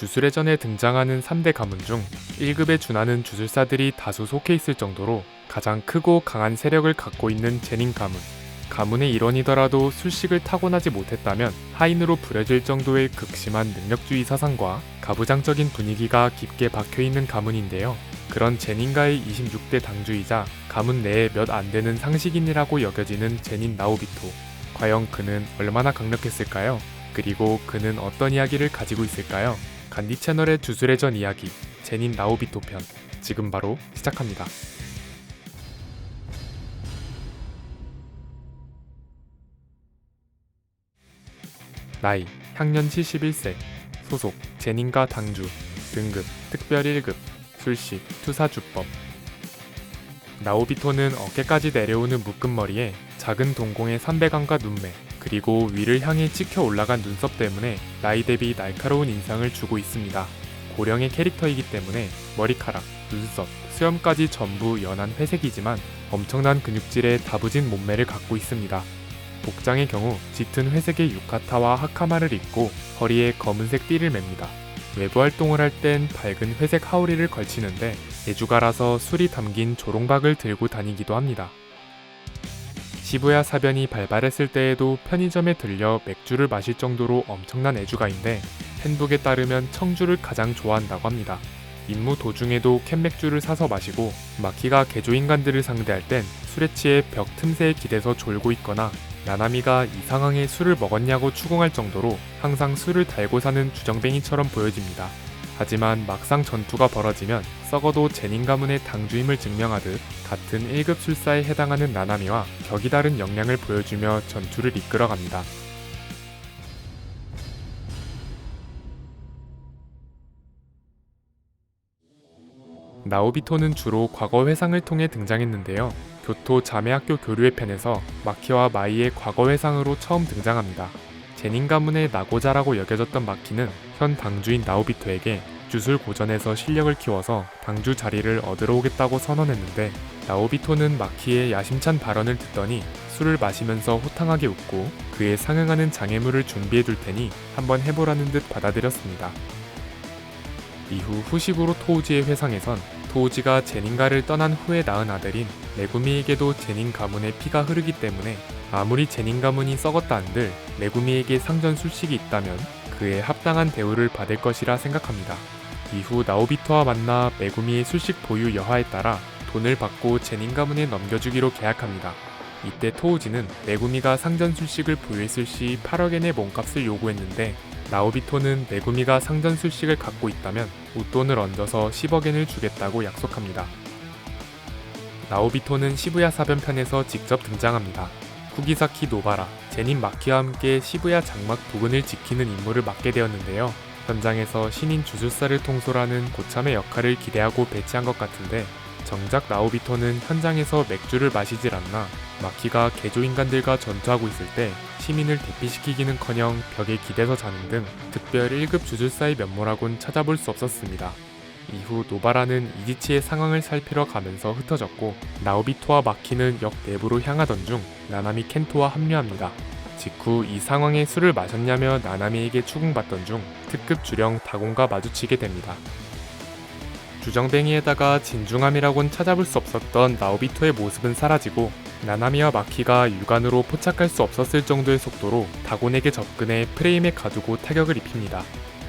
주술회전에 등장하는 3대 가문 중 1급에 준하는 주술사들이 다수 속해 있을 정도로 가장 크고 강한 세력을 갖고 있는 제닌 가문. 가문의 일원이더라도 술식을 타고나지 못했다면 하인으로 부려질 정도의 극심한 능력주의 사상과 가부장적인 분위기가 깊게 박혀있는 가문인데요. 그런 제닌가의 26대 당주이자 가문 내에 몇 안되는 상식인이라고 여겨지는 제닌 나오비토. 과연 그는 얼마나 강력했을까요? 그리고 그는 어떤 이야기를 가지고 있을까요? 간디 채널의 주술회전 이야기, 제닌 나오비토 편, 지금 바로 시작합니다. 나이, 향년치 11세, 소속, 제닌가 당주, 등급, 특별 1급, 술식, 투사주법. 나오비토는 어깨까지 내려오는 묶은 머리에 작은 동공의 삼배관과 눈매, 그리고 위를 향해 찍혀 올라간 눈썹 때문에 나이 대비 날카로운 인상을 주고 있습니다. 고령의 캐릭터이기 때문에 머리카락, 눈썹, 수염까지 전부 연한 회색이지만 엄청난 근육질의 다부진 몸매를 갖고 있습니다. 복장의 경우 짙은 회색의 유카타와 하카마를 입고 허리에 검은색 띠를 맵니다. 외부 활동을 할 땐 밝은 회색 하우리를 걸치는데 애주가라서 술이 담긴 조롱박을 들고 다니기도 합니다. 시부야 사변이 발발했을 때에도 편의점에 들려 맥주를 마실 정도로 엄청난 애주가인데 팬북에 따르면 청주를 가장 좋아한다고 합니다. 임무 도중에도 캔맥주를 사서 마시고 마키가 개조인간들을 상대할 땐 술에 취해 벽 틈새에 기대서 졸고 있거나 나나미가 이 상황에 술을 먹었냐고 추궁할 정도로 항상 술을 달고 사는 주정뱅이처럼 보여집니다. 하지만 막상 전투가 벌어지면 썩어도 제닌 가문의 당주임을 증명하듯 같은 1급 술사에 해당하는 나나미와 격이 다른 역량을 보여주며 전투를 이끌어갑니다. 나오비토는 주로 과거 회상을 통해 등장했는데요. 교토 자매학교 교류회 편에서 마키와 마이의 과거 회상으로 처음 등장합니다. 제닌 가문의 나고자라고 여겨졌던 마키는 현 당주인 나오비토에게 주술 고전에서 실력을 키워서 당주 자리를 얻으러 오겠다고 선언했는데 나오비토는 마키의 야심찬 발언을 듣더니 술을 마시면서 호탕하게 웃고 그에 상응하는 장애물을 준비해둘 테니 한번 해보라는 듯 받아들였습니다. 이후 후식으로 토우지의 회상에선 토우지가 제닌가를 떠난 후에 낳은 아들인 메구미에게도 제닌 가문의 피가 흐르기 때문에 아무리 제닌 가문이 썩었다 한들 메구미에게 상전 술식이 있다면 그에 합당한 대우를 받을 것이라 생각합니다. 이후 나오비토와 만나 메구미의 술식 보유 여하에 따라 돈을 받고 제닌 가문에 넘겨주기로 계약합니다. 이때 토우지는 메구미가 상전 술식을 보유했을 시 8억엔의 몸값을 요구했는데 나오비토는 메구미가 상전 술식을 갖고 있다면 웃돈을 얹어서 10억엔을 주겠다고 약속합니다. 나오비토는 시부야 사변편에서 직접 등장합니다. 쿠기사키 노바라, 제닌 마키와 함께 시부야 장막 부근을 지키는 임무를 맡게 되었는데요. 현장에서 신인 주술사를 통솔하는 고참의 역할을 기대하고 배치한 것 같은데 정작 나오비토는 현장에서 맥주를 마시질 않나 마키가 개조인간들과 전투하고 있을 때 시민을 대피시키기는커녕 벽에 기대서 자는 등 특별 1급 주술사의 면모라곤 찾아볼 수 없었습니다. 이후 노바라는 이지치의 상황을 살피러 가면서 흩어졌고 나오비토와 마키는 역 내부로 향하던 중 나나미 켄토와 합류합니다. 직후 이 상황에 술을 마셨냐며 나나미에게 추궁받던 중 특급 주령 다곤과 마주치게 됩니다. 주정뱅이에다가 진중함이라곤 찾아볼 수 없었던 나오비토의 모습은 사라지고 나나미와 마키가 육안으로 포착할 수 없었을 정도의 속도로 다곤에게 접근해 프레임에 가두고 타격을 입힙니다.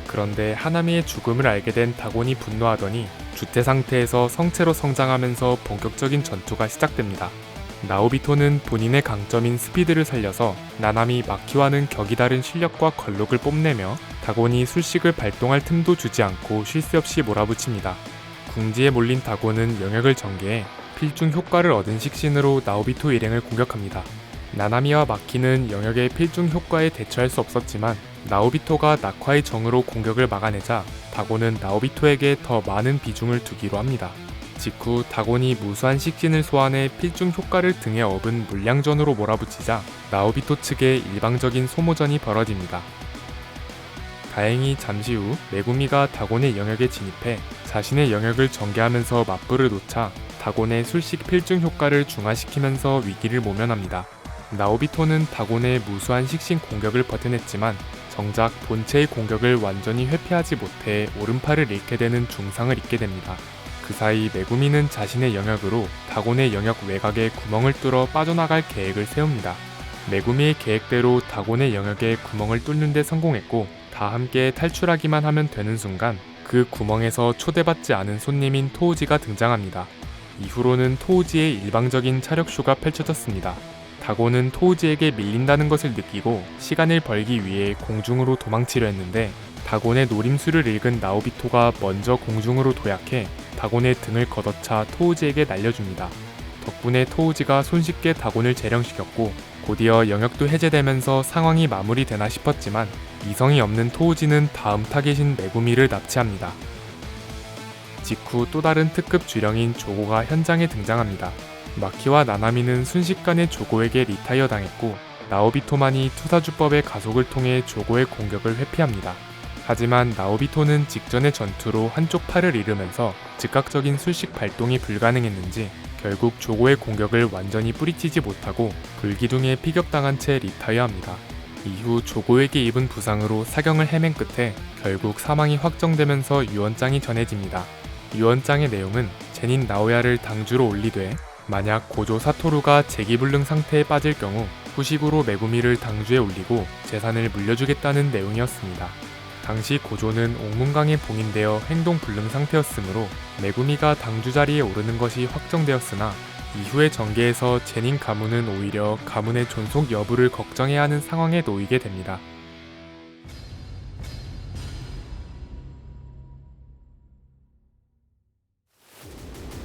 그런데 하나미의 죽음을 알게 된 다곤이 분노하더니 주태 상태에서 성체로 성장하면서 본격적인 전투가 시작됩니다. 나오비토는 본인의 강점인 스피드를 살려서 나나미, 마키와는 격이 다른 실력과 걸록을 뽐내며 다곤이 술식을 발동할 틈도 주지 않고 쉴 새 없이 몰아붙입니다. 궁지에 몰린 다곤은 영역을 전개해 필중 효과를 얻은 식신으로 나오비토 일행을 공격합니다. 나나미와 마키는 영역의 필중 효과에 대처할 수 없었지만 나오비토가 낙화의 정으로 공격을 막아내자 다곤은 나오비토에게 더 많은 비중을 두기로 합니다. 직후 다곤이 무수한 식신을 소환해 필중 효과를 등에 업은 물량전으로 몰아붙이자 나오비토 측의 일방적인 소모전이 벌어집니다. 다행히 잠시 후 메구미가 다곤의 영역에 진입해 자신의 영역을 전개하면서 맞불을 놓자 다곤의 술식 필중 효과를 중화시키면서 위기를 모면합니다. 나오비토는 다곤의 무수한 식신 공격을 버텨냈지만 정작 본체의 공격을 완전히 회피하지 못해 오른팔을 잃게 되는 중상을 입게 됩니다. 그 사이 메구미는 자신의 영역으로 다곤의 영역 외곽에 구멍을 뚫어 빠져나갈 계획을 세웁니다. 메구미의 계획대로 다곤의 영역에 구멍을 뚫는 데 성공했고, 다 함께 탈출하기만 하면 되는 순간 그 구멍에서 초대받지 않은 손님인 토우지가 등장합니다. 이후로는 토우지의 일방적인 차력쇼가 펼쳐졌습니다. 다곤은 토우지에게 밀린다는 것을 느끼고 시간을 벌기 위해 공중으로 도망치려 했는데, 다곤의 노림수를 읽은 나오비토가 먼저 공중으로 도약해 다곤의 등을 걷어차 토우지에게 날려줍니다. 덕분에 토우지가 손쉽게 다곤을 재령시켰고, 곧이어 영역도 해제되면서 상황이 마무리되나 싶었지만 이성이 없는 토우지는 다음 타겟인 메구미를 납치합니다. 직후 또 다른 특급 주령인 조고가 현장에 등장합니다. 마키와 나나미는 순식간에 조고에게 리타이어 당했고, 나오비토만이 투사주법의 가속을 통해 조고의 공격을 회피합니다. 하지만 나오비토는 직전의 전투로 한쪽 팔을 잃으면서 즉각적인 술식 발동이 불가능했는지 결국 조고의 공격을 완전히 뿌리치지 못하고 불기둥에 피격당한 채 리타이어합니다. 이후 조고에게 입은 부상으로 사경을 헤맨 끝에 결국 사망이 확정되면서 유언장이 전해집니다. 유언장의 내용은 제닌 나오야를 당주로 올리되 만약 고조 사토루가 재기불능 상태에 빠질 경우 후식으로 메구미를 당주에 올리고 재산을 물려주겠다는 내용이었습니다. 당시 고조는 옥문강에 봉인되어 행동불능 상태였으므로 메구미가 당주 자리에 오르는 것이 확정되었으나, 이후의 전개에서 제닌 가문은 오히려 가문의 존속 여부를 걱정해야 하는 상황에 놓이게 됩니다.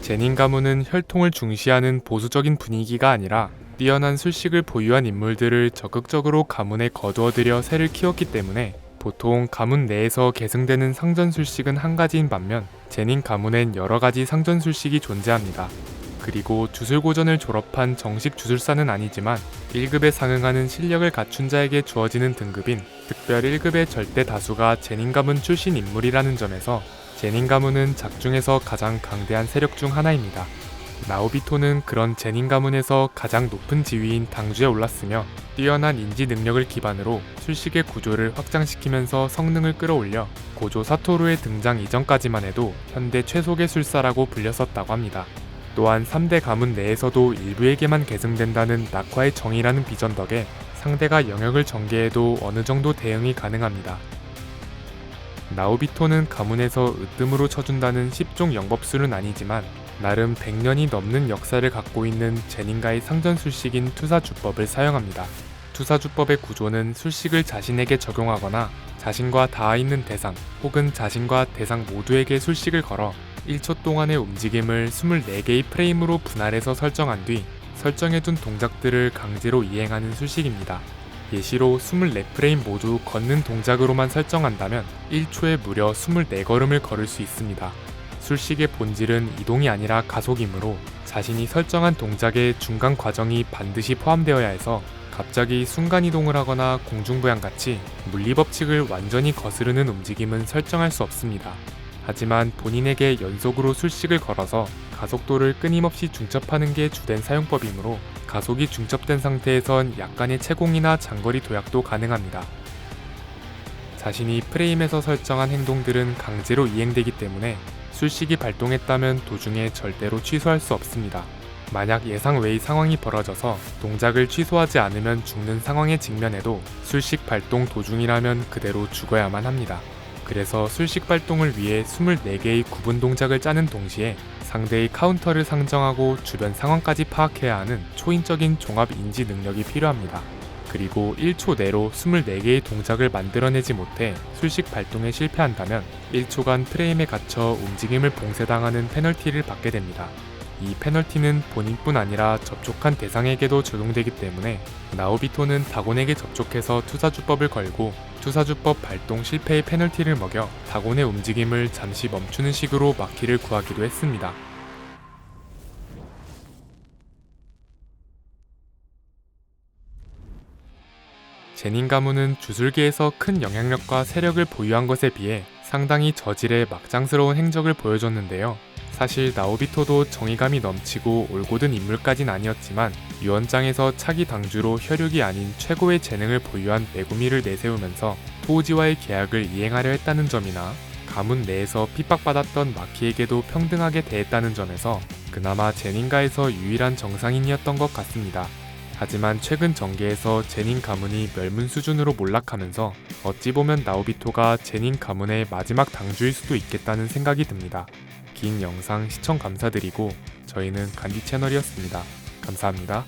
제닌 가문은 혈통을 중시하는 보수적인 분위기가 아니라 뛰어난 술식을 보유한 인물들을 적극적으로 가문에 거두어들여 새를 키웠기 때문에 보통 가문 내에서 계승되는 상전술식은 한 가지인 반면 제닌 가문엔 여러 가지 상전술식이 존재합니다. 그리고 주술고전을 졸업한 정식 주술사는 아니지만 1급에 상응하는 실력을 갖춘 자에게 주어지는 등급인 특별 1급의 절대 다수가 제닌 가문 출신 인물이라는 점에서 제닌 가문은 작중에서 가장 강대한 세력 중 하나입니다. 나오비토는 그런 제닌 가문에서 가장 높은 지위인 당주에 올랐으며 뛰어난 인지 능력을 기반으로 술식의 구조를 확장시키면서 성능을 끌어올려 고조 사토루의 등장 이전까지만 해도 현대 최속의 술사라고 불렸었다고 합니다. 또한 3대 가문 내에서도 일부에게만 계승된다는 낙화의 정의라는 비전 덕에 상대가 영역을 전개해도 어느 정도 대응이 가능합니다. 나오비토는 가문에서 으뜸으로 쳐준다는 10종 영법술은 아니지만 나름 100년이 넘는 역사를 갖고 있는 제닌가의 상전술식인 투사주법을 사용합니다. 투사주법의 구조는 술식을 자신에게 적용하거나 자신과 닿아있는 대상 혹은 자신과 대상 모두에게 술식을 걸어 1초 동안의 움직임을 24개의 프레임으로 분할해서 설정한 뒤 설정해둔 동작들을 강제로 이행하는 술식입니다. 예시로 24프레임 모두 걷는 동작으로만 설정한다면 1초에 무려 24걸음을 걸을 수 있습니다. 술식의 본질은 이동이 아니라 가속이므로 자신이 설정한 동작의 중간 과정이 반드시 포함되어야 해서 갑자기 순간이동을 하거나 공중부양같이 물리법칙을 완전히 거스르는 움직임은 설정할 수 없습니다. 하지만 본인에게 연속으로 술식을 걸어서 가속도를 끊임없이 중첩하는 게 주된 사용법이므로 가속이 중첩된 상태에선 약간의 채공이나 장거리 도약도 가능합니다. 자신이 프레임에서 설정한 행동들은 강제로 이행되기 때문에 술식이 발동했다면 도중에 절대로 취소할 수 없습니다. 만약 예상 외의 상황이 벌어져서 동작을 취소하지 않으면 죽는 상황에 직면해도 술식 발동 도중이라면 그대로 죽어야만 합니다. 그래서 술식 발동을 위해 24개의 구분 동작을 짜는 동시에 상대의 카운터를 상정하고 주변 상황까지 파악해야 하는 초인적인 종합 인지 능력이 필요합니다. 그리고 1초 내로 24개의 동작을 만들어내지 못해 술식 발동에 실패한다면 1초간 프레임에 갇혀 움직임을 봉쇄당하는 페널티를 받게 됩니다. 이 페널티는 본인뿐 아니라 접촉한 대상에게도 적용되기 때문에 나오비토는 다곤에게 접촉해서 투사주법을 걸고 투사주법 발동 실패의 페널티를 먹여 다곤의 움직임을 잠시 멈추는 식으로 마키를 구하기도 했습니다. 제닌 가문은 주술계에서 큰 영향력과 세력을 보유한 것에 비해 상당히 저질의 막장스러운 행적을 보여줬는데요. 사실 나오비토도 정의감이 넘치고 올곧은 인물까진 아니었지만 유언장에서 차기 당주로 혈육이 아닌 최고의 재능을 보유한 메구미를 내세우면서 F.O.G와의 계약을 이행하려 했다는 점이나 가문 내에서 핍박받았던 마키에게도 평등하게 대했다는 점에서 그나마 제닌가에서 유일한 정상인이었던 것 같습니다. 하지만 최근 전개에서 제닌 가문이 멸문 수준으로 몰락하면서 어찌 보면 나오비토가 제닌 가문의 마지막 당주일 수도 있겠다는 생각이 듭니다. 긴 영상 시청 감사드리고 저희는 간디 채널이었습니다. 감사합니다.